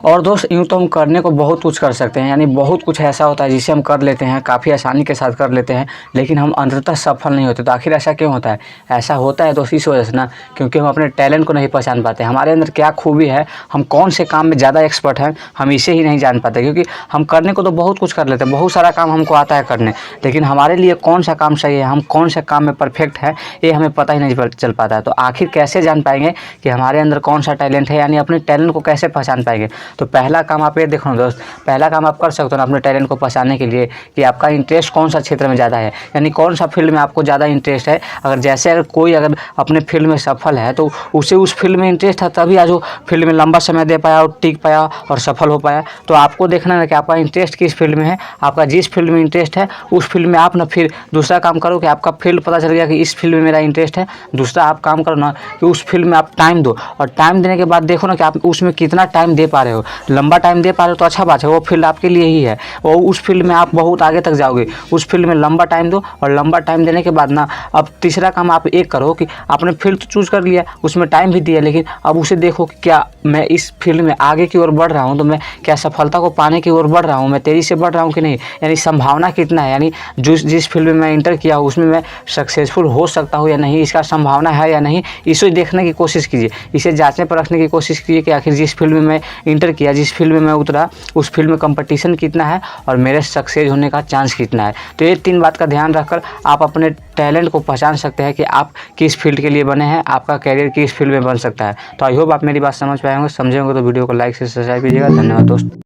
और दोस्त यूँ तो हम करने को बहुत कुछ कर सकते हैं, यानी बहुत कुछ ऐसा होता है जिसे हम कर लेते हैं, काफ़ी आसानी के साथ कर लेते हैं, लेकिन हम अंततः सफल नहीं होते। तो आखिर ऐसा क्यों होता है? ऐसा होता है दोस्त इस वजह से ना, क्योंकि हम अपने टैलेंट को नहीं पहचान पाते। हमारे अंदर क्या खूबी है, हम कौन से काम में ज़्यादा एक्सपर्ट हैं, हम इसे ही नहीं जान पाते। क्योंकि हम करने को तो बहुत कुछ कर लेते हैं, बहुत सारा काम हमको आता है करने, लेकिन हमारे लिए कौन सा काम सही है, हम कौन से काम में परफेक्ट है, ये हमें पता ही नहीं चल पाता है। तो आखिर कैसे जान पाएंगे कि हमारे अंदर कौन सा टैलेंट है, यानी अपने टैलेंट को कैसे पहचान पाएंगे? तो पहला काम आप ये देखो दोस्त, पहला काम आप कर सकते हो ना अपने टैलेंट को पहचानने के लिए, कि आपका इंटरेस्ट कौन सा क्षेत्र में ज़्यादा है, यानी कौन सा फील्ड में आपको ज़्यादा इंटरेस्ट है। अगर कोई अपने फील्ड में सफल है तो उसे उस फील्ड में इंटरेस्ट है, तभी आज वो फील्ड में लंबा समय दे पाया और टिक पाया और सफल हो पाया। तो आपको देखना है कि आपका इंटरेस्ट किस फील्ड में है, आपका जिस फील्ड में इंटरेस्ट है उस फील्ड में आप ना फिर दूसरा काम करो कि आपका फील्ड पता चल गया कि इस फील्ड में मेरा इंटरेस्ट है, दूसरा आप काम करो ना कि उस फील्ड में आप टाइम दो, और टाइम देने के बाद देखो ना कि आप उसमें कितना टाइम दे पा रहे हो। लंबा टाइम दे पा रहे हो तो अच्छा बात है, वो फील्ड आपके लिए ही है, वो उस फील्ड में आप बहुत आगे तक जाओगे। उस फील्ड में लंबा टाइम दो, और लंबा टाइम देने के बाद ना अब तीसरा काम आप एक करो कि आपने फील्ड तो चूज़ कर लिया, उसमें टाइम भी दिया, लेकिन अब उसे देखो कि क्या मैं इस फील्ड में आगे की ओर बढ़ रहा हूँ, तो मैं क्या सफलता को पाने की ओर बढ़ रहा हूँ, मैं तेज़ी से बढ़ रहा हूँ कि नहीं, यानी संभावना कितना है, यानी जिस फील्ड में मैं इंटर किया हूँ उसमें मैं सक्सेसफुल हो सकता हूँ या नहीं, इसका संभावना है या नहीं, इसे देखने की कोशिश कीजिए, इसे जांचने परखने की कोशिश कीजिए कि आखिर जिस फील्ड में मैं इंटर किया, जिस फील्ड में मैं उतरा, उस फील्ड में कंपटीशन कितना है और मेरे सक्सेस होने का चांस कितना है। तो ये 3 बात का ध्यान रखकर आप अपने टैलेंट को पहचान सकते हैं कि आप किस फील्ड के लिए बने हैं, आपका कैरियर किस फील्ड में बन सकता है। तो आई होप आप मेरी बात समझ पाए होंगे, समझे होंगे तो वीडियो को लाइक से सब्सक्राइब कीजिएगा। धन्यवाद दोस्त।